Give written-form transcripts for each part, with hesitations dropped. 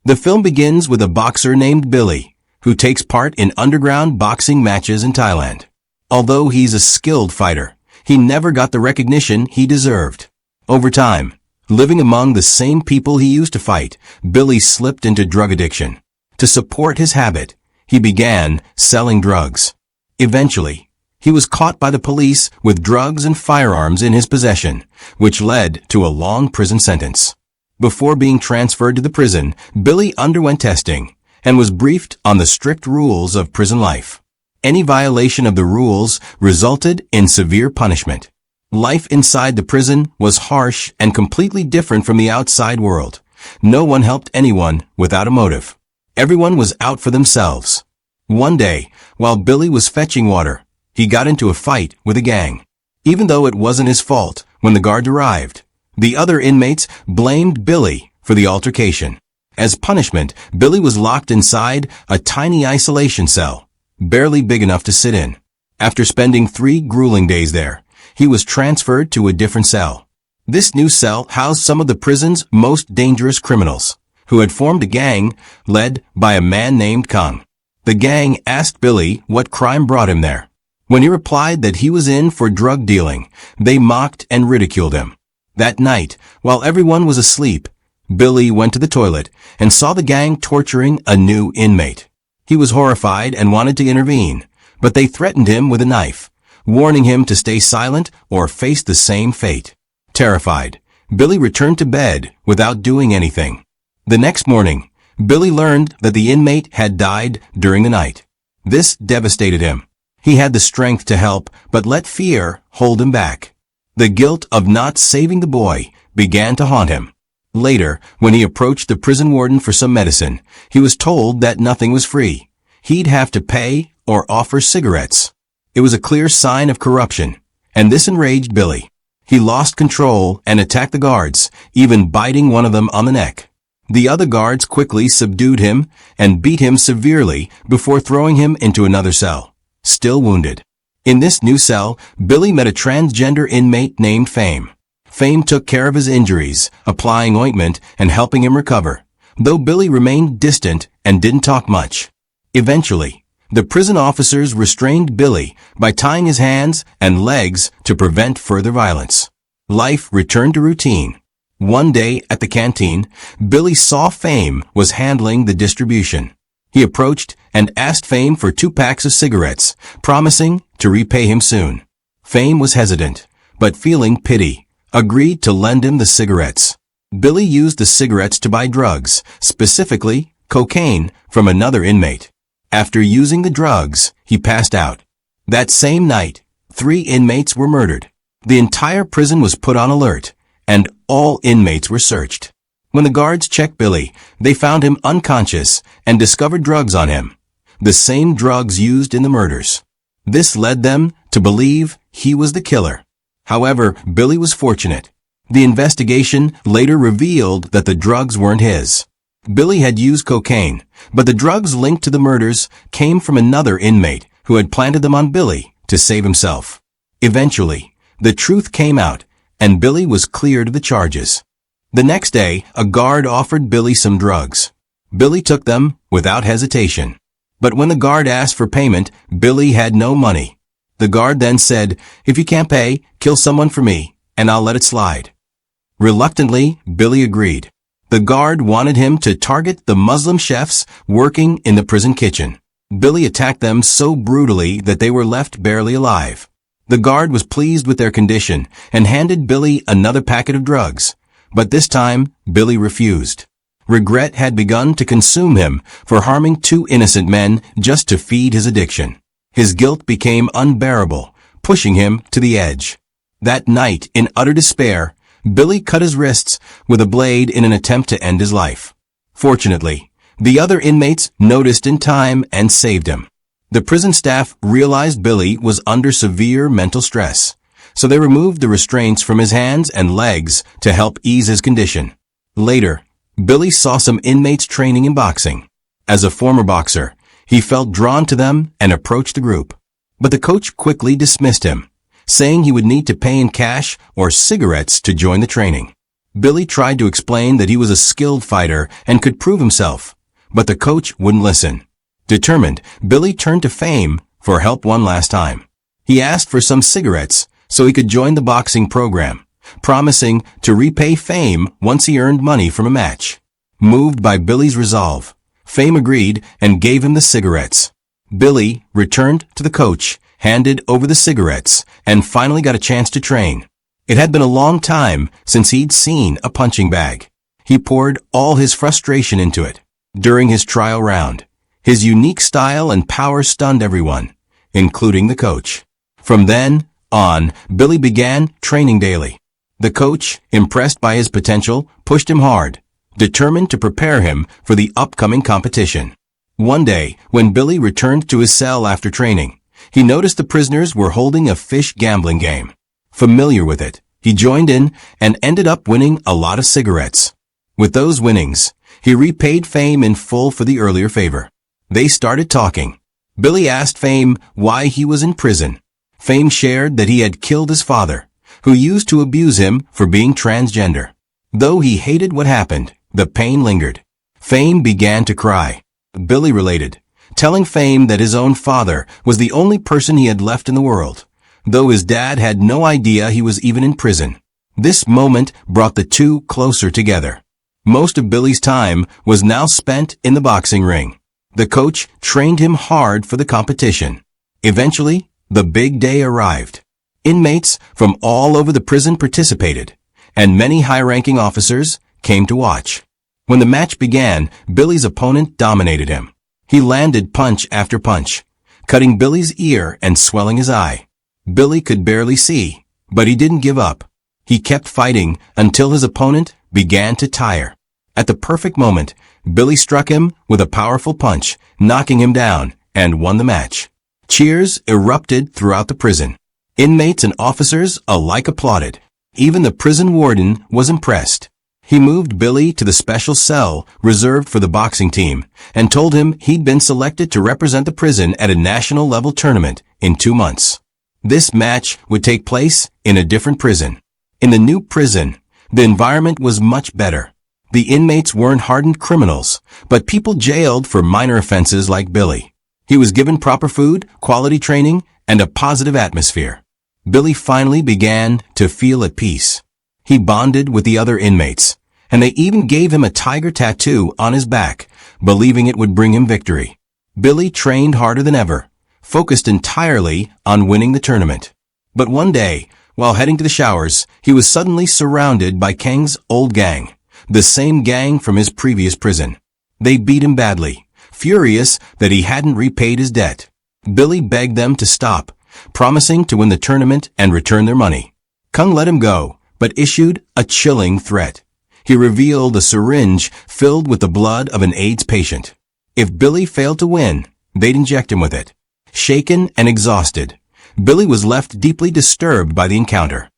The film begins with a boxer named Billy, who takes part in underground boxing matches in Thailand. Although he's a skilled fighter, he never got the recognition he deserved. Over time, living among the same people he used to fight, Billy slipped into drug addiction. To support his habit, he began selling drugs. Eventually, he was caught by the police with drugs and firearms in his possession, which led to a long prison sentence. Before being transferred to the prison, Billy underwent testing and was briefed on the strict rules of prison life. Any violation of the rules resulted in severe punishment. Life inside the prison was harsh and completely different from the outside world. No one helped anyone without a motive. Everyone was out for themselves. One day, while Billy was fetching water, he got into a fight with a gang. Even though it wasn't his fault, when the guards arrived, the other inmates blamed Billy for the altercation. As punishment, Billy was locked inside a tiny isolation cell, barely big enough to sit in. After spending 3 grueling days there, he was transferred to a different cell. This new cell housed some of the prison's most dangerous criminals, who had formed a gang led by a man named Kang. The gang asked Billy what crime brought him there. When he replied that he was in for drug dealing, they mocked and ridiculed him. That night, while everyone was asleep, Billy went to the toilet and saw the gang torturing a new inmate. He was horrified and wanted to intervene, but they threatened him with a knife, warning him to stay silent or face the same fate. Terrified, Billy returned to bed without doing anything. The next morning, Billy learned that the inmate had died during the night. This devastated him. He had the strength to help, but let fear hold him back. The guilt of not saving the boy began to haunt him. Later, when he approached the prison warden for some medicine, he was told that nothing was free. He'd have to pay or offer cigarettes. It was a clear sign of corruption, and this enraged Billy. He lost control and attacked the guards, even biting one of them on the neck. The other guards quickly subdued him and beat him severely before throwing him into another cell, still wounded. In this new cell, Billy met a transgender inmate named Fame. Fame took care of his injuries, applying ointment and helping him recover, though Billy remained distant and didn't talk much. Eventually, the prison officers restrained Billy by tying his hands and legs to prevent further violence. Life returned to routine. One day at the canteen, Billy saw Fame was handling the distribution. He approached and asked Fame for 2 packs of cigarettes, promising to repay him soon. Fame was hesitant, but feeling pity, agreed to lend him the cigarettes. Billy used the cigarettes to buy drugs, specifically cocaine, from another inmate. After using the drugs, he passed out. That same night, 3 inmates were murdered. The entire prison was put on alert, and all inmates were searched. When the guards checked Billy, they found him unconscious and discovered drugs on him, the same drugs used in the murders. This led them to believe he was the killer. However, Billy was fortunate. The investigation later revealed that the drugs weren't his. Billy had used cocaine, but the drugs linked to the murders came from another inmate who had planted them on Billy to save himself. Eventually, the truth came out, and Billy was cleared of the charges. The next day, a guard offered Billy some drugs. Billy took them without hesitation. But when the guard asked for payment, Billy had no money. The guard then said, "If you can't pay, kill someone for me, and I'll let it slide." Reluctantly, Billy agreed. The guard wanted him to target the Muslim chefs working in the prison kitchen. Billy attacked them so brutally that they were left barely alive. The guard was pleased with their condition and handed Billy another packet of drugs, but this time Billy refused. Regret had begun to consume him for harming 2 innocent men just to feed his addiction. His guilt became unbearable, pushing him to the edge. That night, in utter despair, Billy cut his wrists with a blade in an attempt to end his life. Fortunately, the other inmates noticed in time and saved him. The prison staff realized Billy was under severe mental stress, so they removed the restraints from his hands and legs to help ease his condition. Later, Billy saw some inmates training in boxing. As a former boxer, he felt drawn to them and approached the group. But the coach quickly dismissed him, saying he would need to pay in cash or cigarettes to join the training. Billy tried to explain that he was a skilled fighter and could prove himself, but the coach wouldn't listen. Determined, Billy turned to Fame for help one last time. He asked for some cigarettes so he could join the boxing program, promising to repay Fame once he earned money from a match. Moved by Billy's resolve, Fame agreed and gave him the cigarettes. Billy returned to the coach, handed over the cigarettes, and finally got a chance to train. It had been a long time since he'd seen a punching bag. He poured all his frustration into it. During his trial round, his unique style and power stunned everyone, including the coach. From then on, Billy began training daily. The coach, impressed by his potential, pushed him hard, determined to prepare him for the upcoming competition. One day, when Billy returned to his cell after training, he noticed the prisoners were holding a fish gambling game. Familiar with it, he joined in and ended up winning a lot of cigarettes. With those winnings, he repaid Fame in full for the earlier favor. They started talking. Billy asked Fame why he was in prison. Fame shared that he had killed his father, who used to abuse him for being transgender. Though he hated what happened, the pain lingered. Fame began to cry. Billy related, telling Fame that his own father was the only person he had left in the world, though his dad had no idea he was even in prison. This moment brought the two closer together. Most of Billy's time was now spent in the boxing ring. The coach trained him hard for the competition. Eventually, the big day arrived. Inmates from all over the prison participated, and many high-ranking officers came to watch. When the match began, Billy's opponent dominated him. He landed punch after punch, cutting Billy's ear and swelling his eye. Billy could barely see, but he didn't give up. He kept fighting until his opponent began to tire. At the perfect moment, Billy struck him with a powerful punch, knocking him down, and won the match. Cheers erupted throughout the prison. Inmates and officers alike applauded. Even the prison warden was impressed. He moved Billy to the special cell reserved for the boxing team and told him he'd been selected to represent the prison at a national-level tournament in 2 months. This match would take place in a different prison. In the new prison, the environment was much better. The inmates weren't hardened criminals, but people jailed for minor offenses like Billy. He was given proper food, quality training, and a positive atmosphere. Billy finally began to feel at peace. He bonded with the other inmates, and they even gave him a tiger tattoo on his back, believing it would bring him victory. Billy trained harder than ever, focused entirely on winning the tournament. But one day, while heading to the showers, he was suddenly surrounded by Kang's old gang, the same gang from his previous prison. They beat him badly, furious that he hadn't repaid his debt. Billy begged them to stop, promising to win the tournament and return their money. Kang let him go, but issued a chilling threat. He revealed a syringe filled with the blood of an AIDS patient. If Billy failed to win, they'd inject him with it. Shaken and exhausted, Billy was left deeply disturbed by the encounter.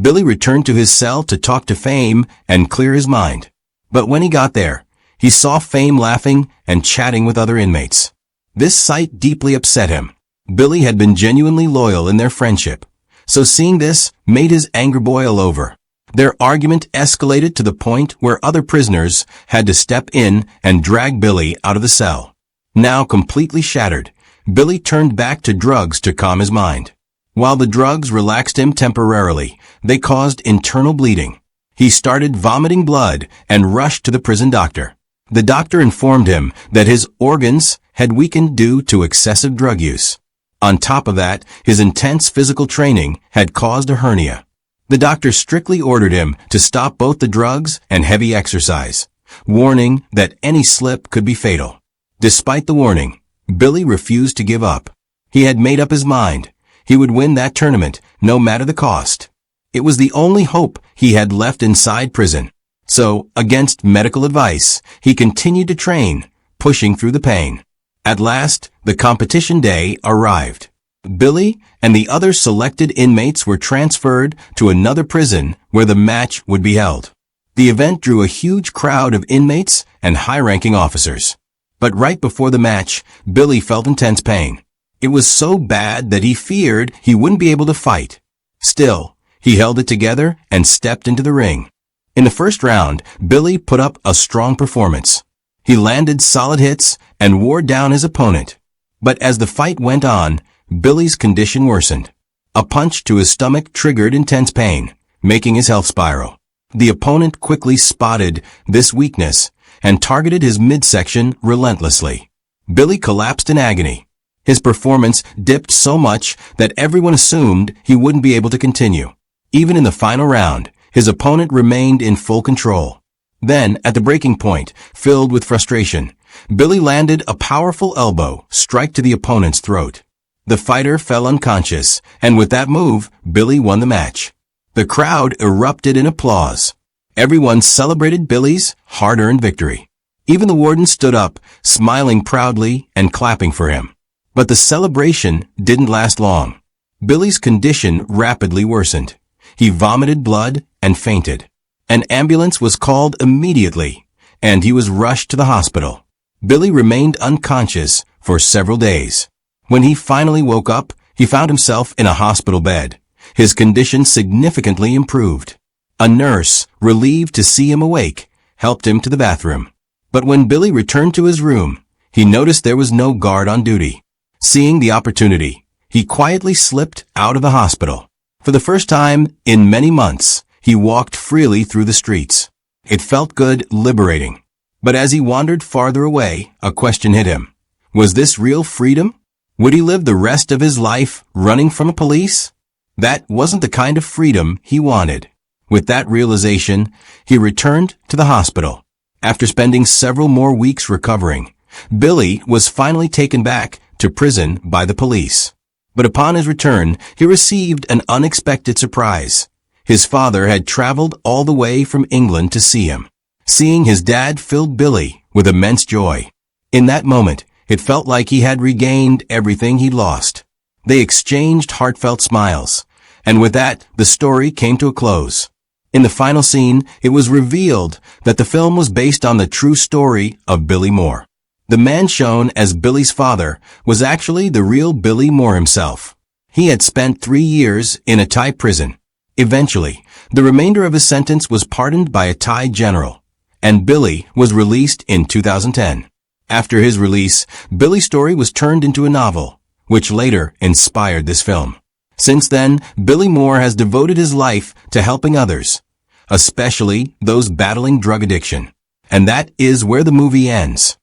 Billy returned to his cell to talk to Fame and clear his mind. But when he got there, he saw Fame laughing and chatting with other inmates. This sight deeply upset him. Billy had been genuinely loyal in their friendship, so seeing this made his anger boil over. Their argument escalated to the point where other prisoners had to step in and drag Billy out of the cell. Now completely shattered, Billy turned back to drugs to calm his mind. While the drugs relaxed him temporarily, they caused internal bleeding. He started vomiting blood and rushed to the prison doctor. The doctor informed him that his organs had weakened due to excessive drug use. On top of that, his intense physical training had caused a hernia. The doctor strictly ordered him to stop both the drugs and heavy exercise, warning that any slip could be fatal. Despite the warning, Billy refused to give up. He had made up his mind. He would win that tournament, no matter the cost. It was the only hope he had left inside prison. So, against medical advice, he continued to train, pushing through the pain. At last, the competition day arrived. Billy and the other selected inmates were transferred to another prison where the match would be held. The event drew a huge crowd of inmates and high-ranking officers. But right before the match, Billy felt intense pain. It was so bad that he feared he wouldn't be able to fight. Still, he held it together and stepped into the ring. In the first round, Billy put up a strong performance. He landed solid hits and wore down his opponent. But as the fight went on, Billy's condition worsened. A punch to his stomach triggered intense pain, making his health spiral. The opponent quickly spotted this weakness and targeted his midsection relentlessly. Billy collapsed in agony. His performance dipped so much that everyone assumed he wouldn't be able to continue. Even in the final round, his opponent remained in full control. Then, at the breaking point, filled with frustration, Billy landed a powerful elbow strike to the opponent's throat. The fighter fell unconscious, and with that move, Billy won the match. The crowd erupted in applause. Everyone celebrated Billy's hard-earned victory. Even the warden stood up, smiling proudly and clapping for him. But the celebration didn't last long. Billy's condition rapidly worsened. He vomited blood and fainted. An ambulance was called immediately, and he was rushed to the hospital. Billy remained unconscious for several days. When he finally woke up, he found himself in a hospital bed. His condition significantly improved. A nurse, relieved to see him awake, helped him to the bathroom. But when Billy returned to his room, he noticed there was no guard on duty. Seeing the opportunity, he quietly slipped out of the hospital. For the first time in many months, he walked freely through the streets. It felt good, liberating. But as he wandered farther away, a question hit him. Was this real freedom? Would he live the rest of his life running from the police? That wasn't the kind of freedom he wanted. With that realization, he returned to the hospital. After spending several more weeks recovering, Billy was finally taken back to prison by the police. But upon his return, he received an unexpected surprise. His father had traveled all the way from England to see him. Seeing his dad filled Billy with immense joy. In that moment, it felt like he had regained everything he'd lost. They exchanged heartfelt smiles, and with that, the story came to a close. In the final scene, it was revealed that the film was based on the true story of Billy Moore. The man shown as Billy's father was actually the real Billy Moore himself. He had spent 3 years in a Thai prison. Eventually, the remainder of his sentence was pardoned by a Thai general, and Billy was released in 2010. After his release, Billy's story was turned into a novel, which later inspired this film. Since then, Billy Moore has devoted his life to helping others, especially those battling drug addiction. And that is where the movie ends.